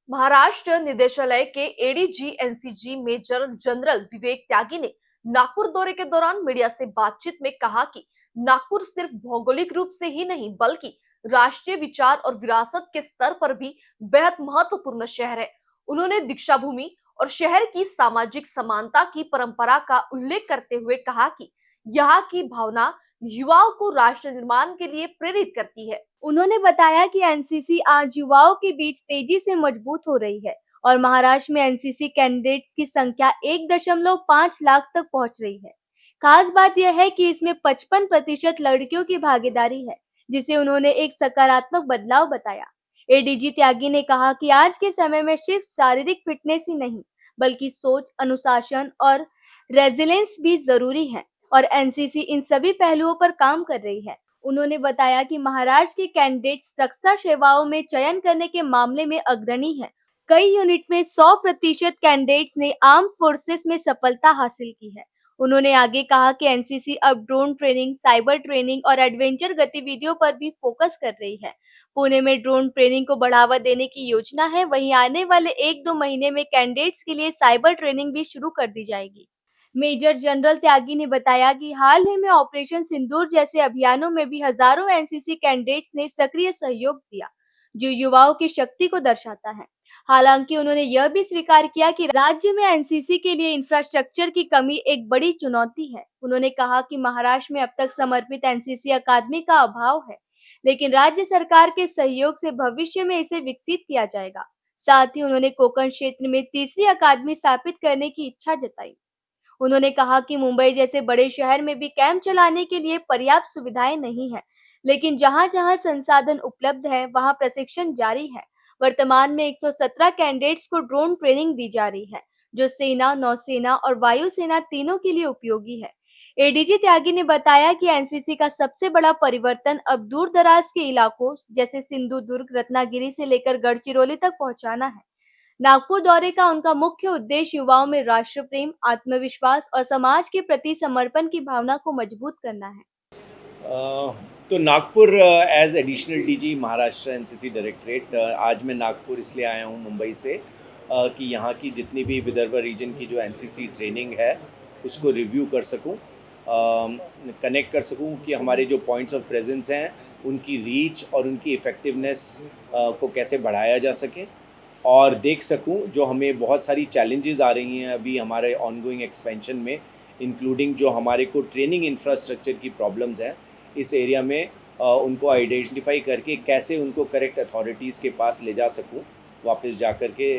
महाराष्ट्र निदेशालय के ADG एनसीजी major general विवेक त्यागी ने नागपुर दौरे के दौरान मीडिया से बातचीत में कहा कि नागपुर सिर्फ भौगोलिक रूप से ही नहीं बल्कि राष्ट्रीय विचार और विरासत के स्तर पर भी बेहद महत्वपूर्ण शहर है। उन्होंने दीक्षा भूमि और शहर की सामाजिक समानता की परंपरा का उल्लेख करते हुए कहा कि यहाँ की भावना युवाओं को राष्ट्र निर्माण के लिए प्रेरित करती है। उन्होंने बताया कि एनसीसी आज युवाओं के बीच तेजी से मजबूत हो रही है और महाराष्ट्र में एनसीसी कैंडिडेट्स की संख्या 1.5 लाख तक पहुंच रही है। खास बात यह है कि इसमें 55% लड़कियों की भागीदारी है, जिसे उन्होंने एक सकारात्मक बदलाव बताया। एडीजी त्यागी ने कहा कि आज के समय में सिर्फ शारीरिक फिटनेस ही नहीं, बल्कि सोच, अनुशासन और रेजिलियंस भी जरूरी है और एनसीसी इन सभी पहलुओं पर काम कर रही है। उन्होंने बताया कि महाराष्ट्र के कैंडिडेट्स रक्षा सेवाओं में चयन करने के मामले में अग्रणी है। कई यूनिट में 100% कैंडिडेट्स ने आर्म फोर्सेस में सफलता हासिल की है। उन्होंने आगे कहा कि एनसीसी अब ड्रोन ट्रेनिंग, साइबर ट्रेनिंग और एडवेंचर गतिविधियों पर भी फोकस कर रही है। पुणे में ड्रोन ट्रेनिंग को बढ़ावा देने की योजना है, वहीं आने वाले 1-2 महीने में कैंडिडेट्स के लिए साइबर ट्रेनिंग भी शुरू कर दी जाएगी। मेजर जनरल त्यागी ने बताया कि हाल ही में ऑपरेशन सिंदूर जैसे अभियानों में भी हजारों एनसीसी कैंडिडेट्स ने सक्रिय सहयोग दिया, जो युवाओं की शक्ति को दर्शाता है। हालांकि उन्होंने यह भी स्वीकार किया कि राज्य में एनसीसी के लिए इंफ्रास्ट्रक्चर की कमी एक बड़ी चुनौती है। उन्होंने कहा कि महाराष्ट्र में अब तक समर्पित एनसीसी अकादमी का अभाव है, लेकिन राज्य सरकार के सहयोग से भविष्य में इसे विकसित किया जाएगा। साथ ही उन्होंने कोंकण क्षेत्र में तीसरी अकादमी स्थापित करने की इच्छा जताई। उन्होंने कहा कि मुंबई जैसे बड़े शहर में भी कैंप चलाने के लिए पर्याप्त सुविधाएं नहीं है, लेकिन जहां-जहां संसाधन उपलब्ध है, वहां प्रशिक्षण जारी है। वर्तमान में 117 कैंडिडेट्स को ड्रोन ट्रेनिंग दी जा रही है, जो सेना, नौसेना और वायुसेना तीनों के लिए उपयोगी है। एडीजी त्यागी ने बताया कि एनसीसी का सबसे बड़ा परिवर्तन अब दूर दराज के इलाकों जैसे सिंधुदुर्ग, रत्नागिरी से लेकर गढ़चिरौली तक पहुंचाना है। नागपुर दौरे का उनका मुख्य उद्देश्य युवाओं में राष्ट्र प्रेम, आत्मविश्वास और समाज के प्रति समर्पण की भावना को मजबूत करना है। तो Nagpur as additional DG Maharashtra NCC directorate, आज मैं नागपुर इसलिए आया हूँ मुंबई से कि यहाँ की जितनी भी विदर्भ रीजन की जो एनसीसी ट्रेनिंग है उसको रिव्यू कर सकूँ, कनेक्ट कर सकूँ कि हमारे जो पॉइंट्स ऑफ प्रेजेंस हैं उनकी रीच और उनकी इफ़ेक्टिवनेस को कैसे बढ़ाया जा सके, और देख सकूं जो हमें बहुत सारी चैलेंजेस आ रही हैं अभी हमारे ऑनगोइंग एक्सपेंशन में, इंक्लूडिंग जो हमारे को ट्रेनिंग इंफ्रास्ट्रक्चर की प्रॉब्लम्स हैं इस एरिया में, उनको आइडेंटिफाई करके कैसे उनको करेक्ट अथॉरिटीज़ के पास ले जा सकूं, वापस जा कर के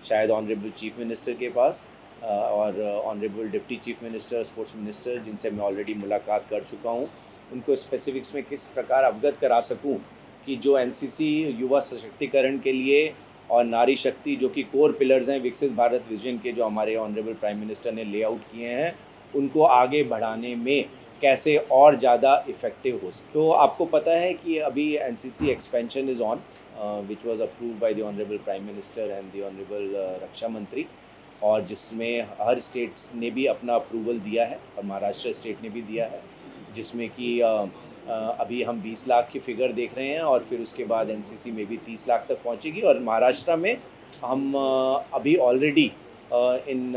शायद ऑनरेबल चीफ मिनिस्टर के पास और honourable deputy chief minister, sports minister, जिनसे मैं ऑलरेडी मुलाकात कर चुका हूँ, उनको स्पेसिफिक्स में किस प्रकार अवगत करा सकूँ कि जो एनसीसी युवा सशक्तिकरण के लिए और नारी शक्ति जो कि कोर पिलर्स हैं विकसित भारत विजन के, जो हमारे ऑनरेबल प्राइम मिनिस्टर ने लेआउट किए हैं, उनको आगे बढ़ाने में कैसे और ज़्यादा इफ़ेक्टिव हो सके। तो आपको पता है कि अभी NCC expansion is on which was approved by the honourable prime minister and the honourable रक्षा मंत्री, और जिसमें हर स्टेट्स ने भी अपना अप्रूवल दिया है और महाराष्ट्र स्टेट ने भी दिया है, जिसमें कि अभी हम 20 लाख की फिगर देख रहे हैं और फिर उसके बाद एनसीसी में भी 30 लाख तक पहुंचेगी, और महाराष्ट्र में हम अभी already in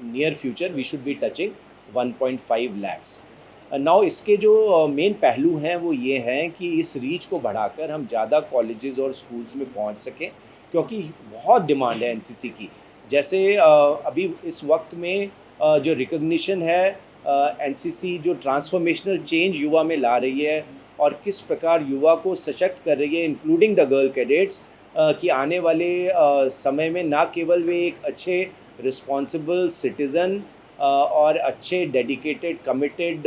near future we should be touching 1.5 lakhs. Now इसके जो मेन पहलू हैं वो ये हैं कि इस रीच को बढ़ाकर हम ज़्यादा कॉलेजेस और स्कूल्स में पहुंच सकें, क्योंकि बहुत डिमांड है एनसीसी की। जैसे अभी इस वक्त में जो रिकग्निशन है एनसीसी जो ट्रांसफॉर्मेशनल चेंज युवा में ला रही है और किस प्रकार युवा को सशक्त कर रही है, इंक्लूडिंग द गर्ल कैडेट्स, कि आने वाले समय में ना केवल वे एक अच्छे रिस्पॉन्सिबल सिटीज़न और अच्छे डेडिकेटेड कमिटेड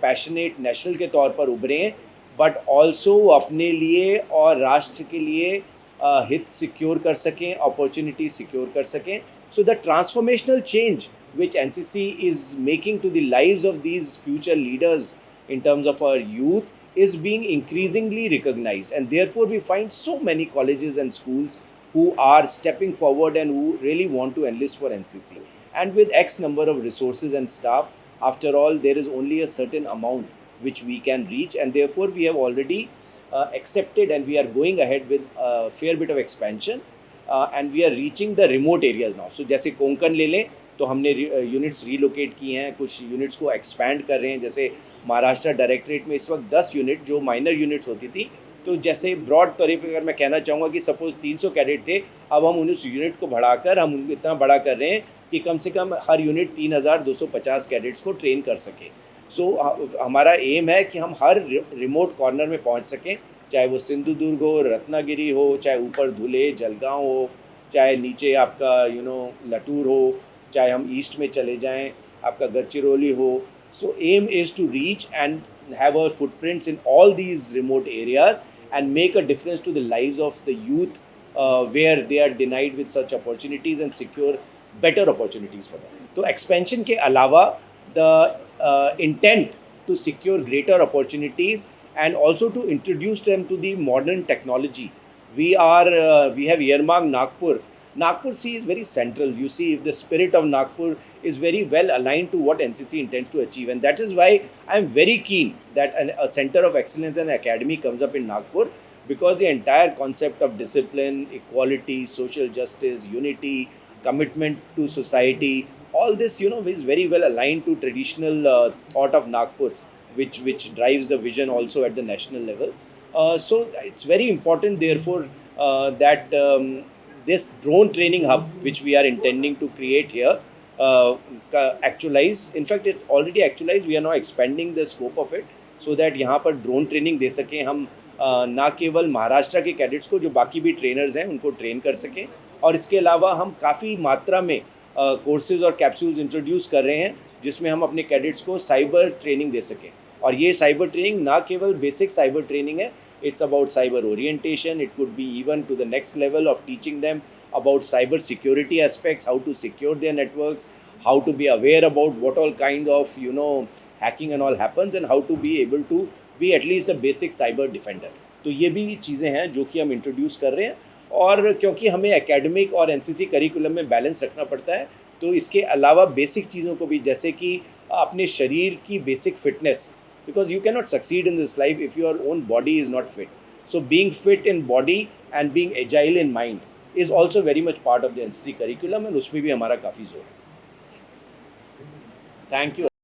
पैशनेट नेशनल के तौर पर उभरें, बट ऑल्सो अपने लिए और राष्ट्र के लिए हित सिक्योर कर सकें, अपॉर्चुनिटी सिक्योर कर सकें। So the transformational change which NCC is making to the lives of these future leaders in terms of our youth is being increasingly recognized, and therefore we find so many colleges and schools who are stepping forward and who really want to enlist for NCC. And with X number of resources and staff, after all there is only a certain amount which we can reach, and therefore we have already accepted and we are going ahead with a fair bit of expansion and we are reaching the remote areas now. So जैसे कोंकण ले लें तो हमने units relocate किए हैं, कुछ units को expand कर रहे हैं. जैसे महाराष्ट्र डायरेक्टरेट में इस वक्त 10 यूनिट जो माइनर यूनिट्स होती थी, तो जैसे ब्रॉड तौर पर अगर मैं कहना चाहूँगा कि सपोज़ 300 कैडेट थे, अब हम उस यूनिट को बढ़ाकर हम उनको इतना बड़ा कर रहे हैं कि कम से कम हर यूनिट 3250 कैडेट्स को ट्रेन कर सके. सो हमारा एम है कि हम हर रिमोट कॉर्नर में पहुंच सकें, चाहे वो सिंधुदुर्ग हो, रत्नागिरी हो, चाहे ऊपर धुले जलगांव हो, चाहे नीचे आपका लटूर हो, चाहे हम ईस्ट में चले जाएं आपका गढ़चिरौली हो. So aim is to reach and have our footprints in all these remote areas and make a difference to the lives of the youth where they are denied with such opportunities and secure better opportunities for them. तो expansion के अलावा the intent to secure greater opportunities and also to introduce them to the modern technology. We have earmarked Nagpur. Nagpur C is very central. You see, if the spirit of Nagpur is very well aligned to what NCC intends to achieve, and that is why I am very keen that a center of excellence and academy comes up in Nagpur, because the entire concept of discipline, equality, social justice, unity, commitment to society, all this is very well aligned to traditional thought of Nagpur, which drives the vision also at the national level. So it's very important, therefore, that this drone training hub which we are intending to create here actualize. In fact, it's already actualized. We are now expanding the scope of it so that यहाँ पर drone training दे सकें हम, ना केवल महाराष्ट्र के cadets को, जो बाकी भी ट्रेनर्स हैं उनको ट्रेन कर सकें. और इसके अलावा हम काफ़ी मात्रा में कोर्सेज और कैप्सूल्स इंट्रोड्यूस कर रहे हैं जिसमें हम अपने कैडेट्स को साइबर ट्रेनिंग दे सकें. और ये साइबर ट्रेनिंग ना केवल बेसिक साइबर ट्रेनिंग है, it's about cyber orientation. It could be even to the next level of teaching them about cyber security aspects, how to secure their networks, how to be aware about what all kind of hacking and all happens, and how to be able to be at least a basic cyber defender. तो ये भी चीज़ें हैं जो कि हम introduce कर रहे हैं. और क्योंकि हमें एकेडमिक और एनसीसी करिकुलम में बैलेंस रखना पड़ता है, तो इसके अलावा बेसिक चीज़ों को भी, जैसे कि अपने शरीर की basic fitness, because you cannot succeed in this life if your own body is not fit. So being fit in body and being agile in mind is also very much part of the NCC curriculum, and उसमें भी हमारा काफ़ी जोर है. Thank you.